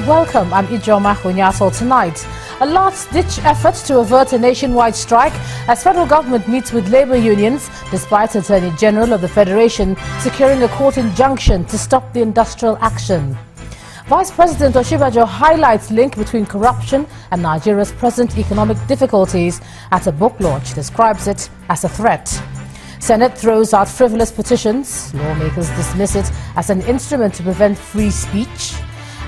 welcome. I'm Ijoma Hunyaso. Tonight, a last-ditch effort to avert a nationwide strike as federal government meets with labour unions, despite Attorney General of the Federation securing a court injunction to stop the industrial action. Vice President Oshibajo highlights link between corruption and Nigeria's present economic difficulties at a book launch, describes it as a threat. Senate throws out frivolous petitions. Lawmakers dismiss it as an instrument to prevent free speech.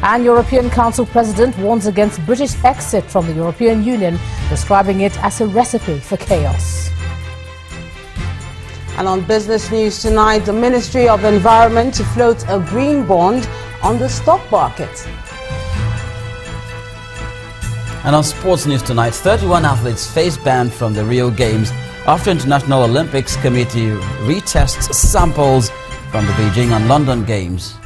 And European Council President warns against British exit from the European Union, describing it as a recipe for chaos. And on business news tonight, the Ministry of Environment to float a green bond on the stock market. And on sports news tonight, 31 athletes face ban from the Rio Games after International Olympics Committee retests samples from the Beijing and London Games.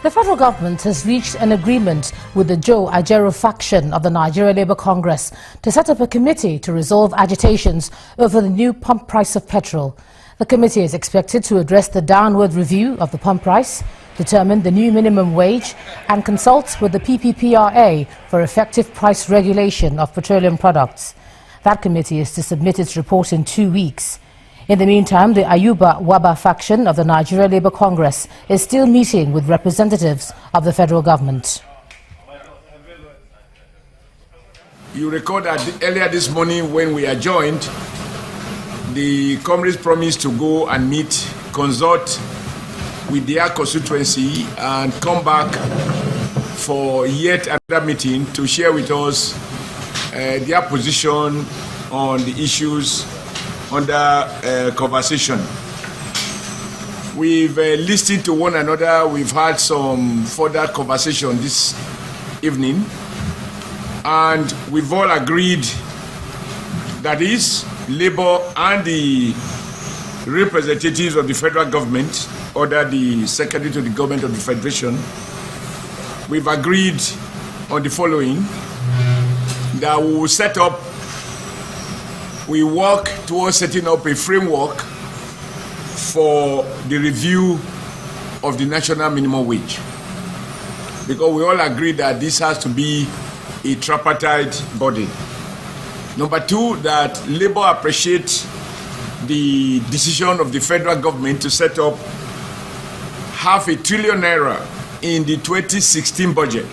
The federal government has reached an agreement with the Joe Ajero faction of the Nigeria Labour Congress to set up a committee to resolve agitations over the new pump price of petrol. The committee is expected to address the downward review of the pump price, determine the new minimum wage, and consult with the PPPRA for effective price regulation of petroleum products. That committee is to submit its report in 2 weeks. In the meantime, the Ayuba Waba faction of the Nigeria Labour Congress is still meeting with representatives of the federal government. You recall that earlier this morning when we adjourned, the comrades promised to go and meet, consult with their constituency and come back for yet another meeting to share with us their position on the issues under conversation. We've listened to one another. We've had some further conversation this evening, and we've all agreed that is Labour and the representatives of the federal government under the Secretary to the Government of the Federation, we've agreed on the following: that we will set up we work towards setting up a framework for the review of the national minimum wage. Because we all agree that this has to be a tripartite body. Number two, that Labour appreciates the decision of the federal government to set up ₦500 billion in the 2016 budget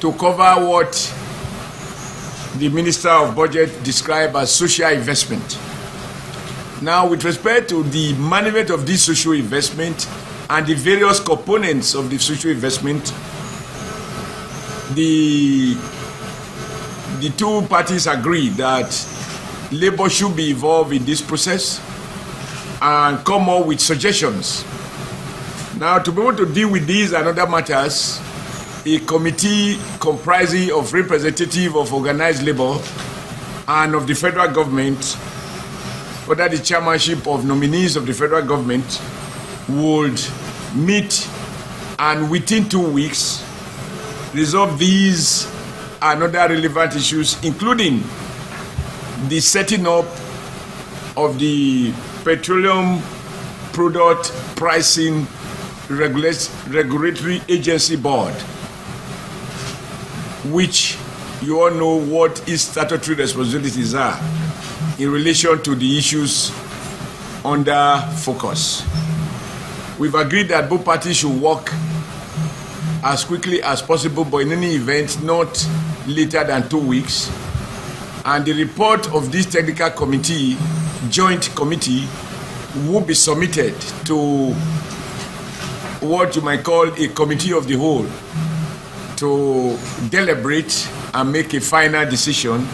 to cover what the Minister of Budget described as social investment. Now, with respect to the management of this social investment and the various components of the social investment, the two parties agree that Labour should be involved in this process and come up with suggestions. Now, to be able to deal with these and other matters, a committee comprising of representatives of organized labor and of the federal government, under the chairmanship of nominees of the federal government, would meet and within 2 weeks resolve these and other relevant issues, including the setting up of the Petroleum Product Pricing Regulatory Agency Board, which you all know what its statutory responsibilities are in relation to the issues under focus. We've agreed that both parties should work as quickly as possible, but in any event, not later than 2 weeks. And the report of this technical committee, joint committee, will be submitted to what you might call a committee of the whole, to deliberate and make a final decision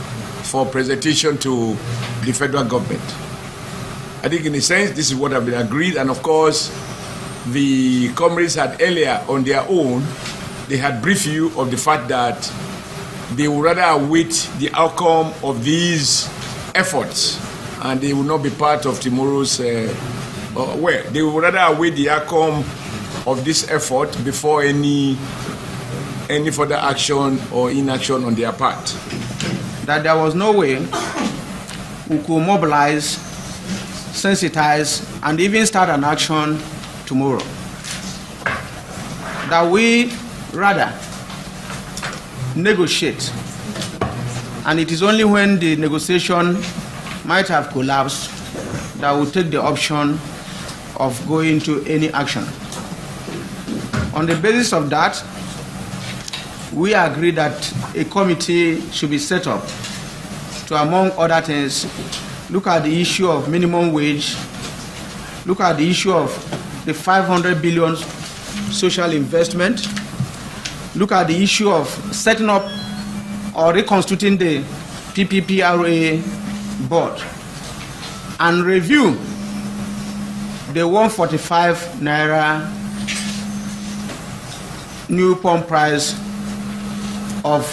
for presentation to the federal government. I think in a sense this is what has been agreed, and of course the comrades had earlier on their own, they had briefed you of the fact that they would rather await the outcome of these efforts and they will not be part of tomorrow's, they would rather await the outcome of this effort before any any further action or inaction on their part. That there was no way we could mobilize, sensitize, and even start an action tomorrow. That we rather negotiate, and it is only when the negotiation might have collapsed that we take the option of going to any action. On the basis of that, we agree that a committee should be set up to, among other things, look at the issue of minimum wage, look at the issue of the 500 billion social investment, look at the issue of setting up or reconstituting the PPPRA board, and review the 145 naira new pump price of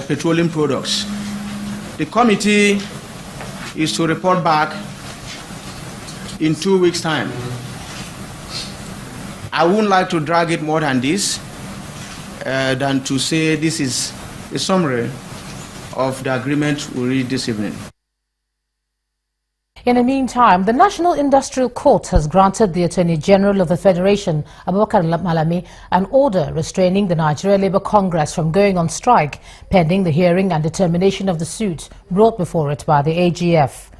petroleum products. The committee is to report back in 2 weeks' time. I wouldn't like to drag it more than this, than to say this is a summary of the agreement we reached this evening. In the meantime, the National Industrial Court has granted the Attorney General of the Federation, Abubakar Malami, an order restraining the Nigeria Labour Congress from going on strike, pending the hearing and determination of the suit brought before it by the AGF.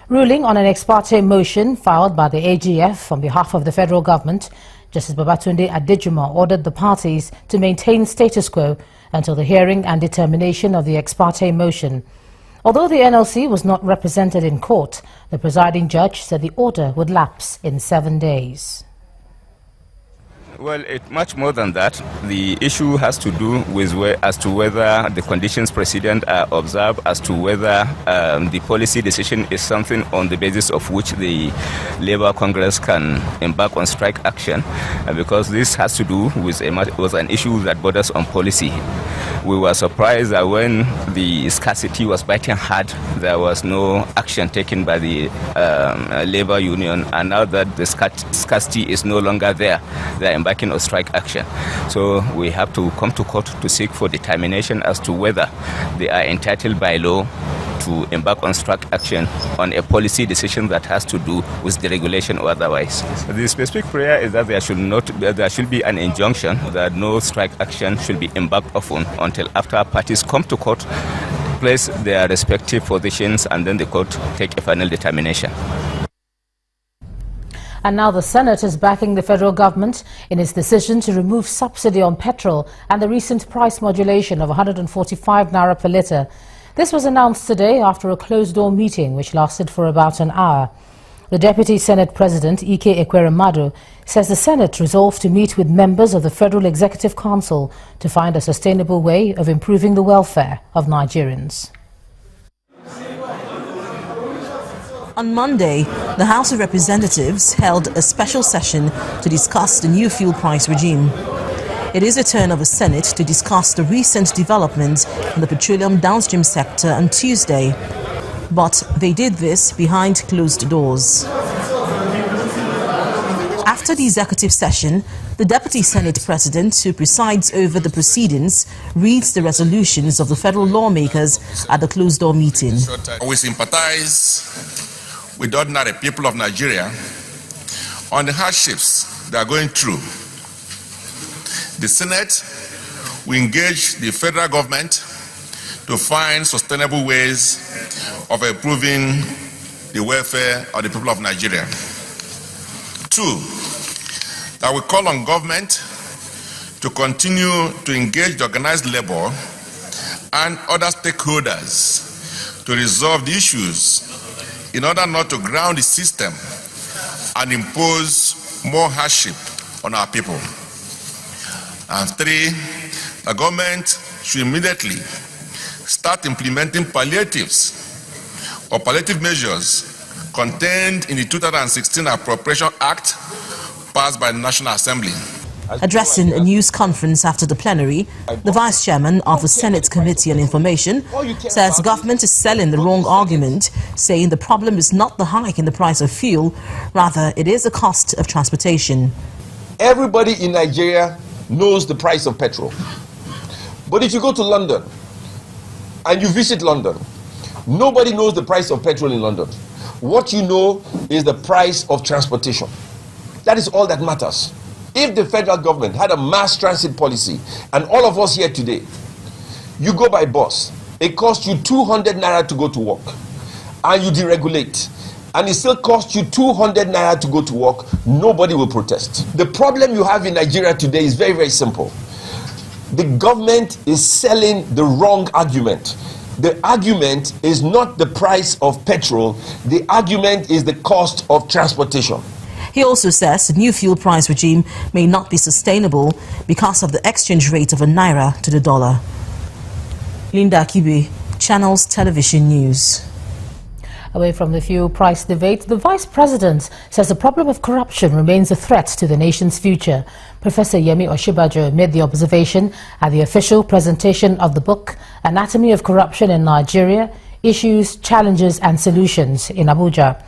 Ruling on an ex parte motion filed by the AGF on behalf of the federal government, Justice Babatunde Adejuma ordered the parties to maintain status quo until the hearing and determination of the ex parte motion. Although the NLC was not represented in court, the presiding judge said the order would lapse in 7 days. Well, much more than that. The issue has to do with as to whether the conditions precedent are observed, as to whether the policy decision is something on the basis of which the Labour Congress can embark on strike action, because this has to do with an issue that borders on policy. We were surprised that when the scarcity was biting hard, there was no action taken by the Labour Union, and now that the scarcity is no longer there, they are embarking on strike action. So we have to come to court to seek for determination as to whether they are entitled by law to embark on strike action on a policy decision that has to do with deregulation or otherwise. The specific prayer is that there should be an injunction that no strike action should be embarked upon until after parties come to court, place their respective positions, and then the court take a final determination. And now the Senate is backing the federal government in its decision to remove subsidy on petrol and the recent price modulation of 145 naira per litre. This was announced today after a closed-door meeting which lasted for about an hour. The Deputy Senate President, Ike Ekweremadu, says the Senate resolved to meet with members of the Federal Executive Council to find a sustainable way of improving the welfare of Nigerians. On Monday, the House of Representatives held a special session to discuss the new fuel price regime. It is the turn of the Senate to discuss the recent developments in the petroleum downstream sector on Tuesday, but they did this behind closed doors. After the executive session, the Deputy Senate President, who presides over the proceedings, reads the resolutions of the federal lawmakers at the closed-door meeting. We sympathize with the ordinary people of Nigeria on the hardships they are going through. The Senate will engage the federal government to find sustainable ways of improving the welfare of the people of Nigeria. 2, that we call on government to continue to engage the organized labor and other stakeholders to resolve the issues in order not to ground the system and impose more hardship on our people. And 3, the government should immediately start implementing palliatives or palliative measures contained in the 2016 Appropriation Act passed by the National Assembly. Addressing a news conference after the plenary, the Vice Chairman of the Senate Committee on Information says government is selling the wrong argument, saying the problem is not the hike in the price of fuel, rather it is the cost of transportation. Everybody in Nigeria knows the price of petrol. But if you go to London and you visit London, nobody knows the price of petrol in London. What you know is the price of transportation. That is all that matters. If the federal government had a mass transit policy, and all of us here today, you go by bus, it costs you 200 naira to go to work, and you deregulate, and it still costs you 200 naira to go to work, nobody will protest. The problem you have in Nigeria today is very, very simple. The government is selling the wrong argument. The argument is not the price of petrol, the argument is the cost of transportation. He also says the new fuel price regime may not be sustainable because of the exchange rate of a naira to the dollar. Linda Akibe, Channels Television News. Away from the fuel price debate, the Vice President says the problem of corruption remains a threat to the nation's future. Professor Yemi Osinbajo made the observation at the official presentation of the book, Anatomy of Corruption in Nigeria, Issues, Challenges and Solutions in Abuja.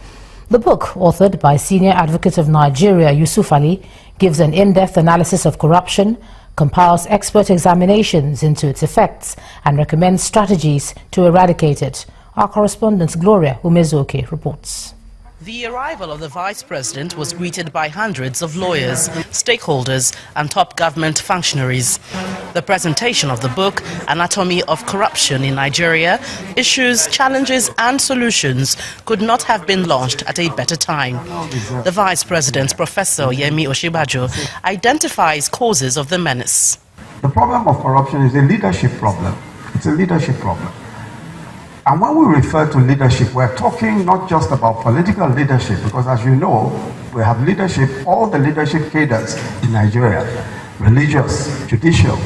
The book, authored by Senior Advocate of Nigeria, Yusuf Ali, gives an in-depth analysis of corruption, compiles expert examinations into its effects, and recommends strategies to eradicate it. Our correspondent Gloria Umezuoke reports. The arrival of the Vice President was greeted by hundreds of lawyers, stakeholders and top government functionaries. The presentation of the book, Anatomy of Corruption in Nigeria, Issues, Challenges and Solutions, could not have been launched at a better time. The Vice President, Professor Yemi Osinbajo, identifies causes of the menace. The problem of corruption is a leadership problem. It's a leadership problem. And when we refer to leadership, we're talking not just about political leadership, because as you know, we have leadership, all the leadership cadres in Nigeria, religious, judicial,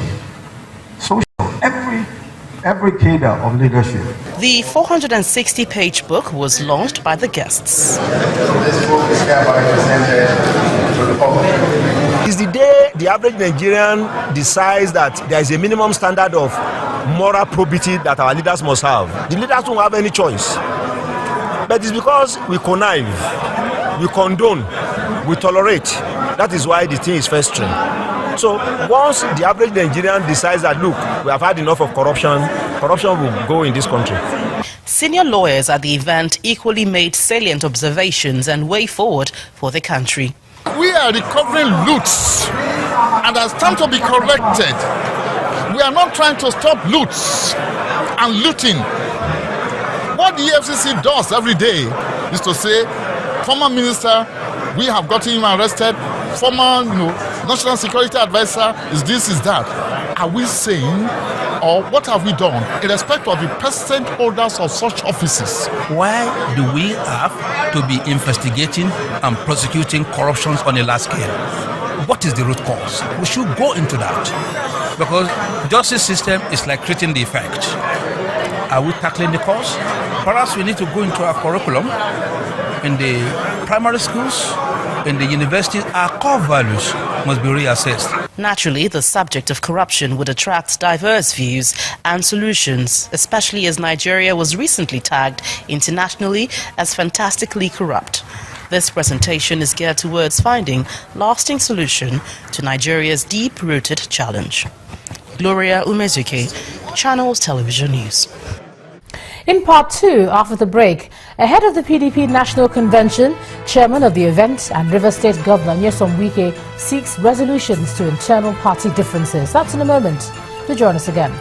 social, every cadre of leadership. The 460-page book was launched by the guests. This book is hereby presented to the public. It's the day the average Nigerian decides that there is a minimum standard of moral probity that our leaders must have. The leaders don't have any choice. But it's because we connive, we condone, we tolerate. That is why the thing is festering. So once the average Nigerian decides that, look, we have had enough of corruption, corruption will go in this country. Senior lawyers at the event equally made salient observations and way forward for the country. We are recovering loots, and it's time to be corrected. We are not trying to stop loots and looting. What the EFCC does every day is to say, former minister, we have gotten him arrested, former national security advisor is this, is that. Are we saying, or what have we done in respect of the present holders of such offices? Why do we have to be investigating and prosecuting corruptions on a large scale? What is the root cause? We should go into that, because justice system is like treating the effect. Are we tackling the cause? Perhaps we need to go into our curriculum in the primary schools, in the universities. Our core values must be reassessed. Naturally, the subject of corruption would attract diverse views and solutions, especially as Nigeria was recently tagged internationally as fantastically corrupt. This presentation is geared towards finding lasting solution to Nigeria's deep-rooted challenge. Gloria Umezuke, Channels Television News. In part 2, after the break, ahead of the PDP National Convention, Chairman of the event and River State Governor Nyesom Wike seeks resolutions to internal party differences. That's in a moment. Do join us again.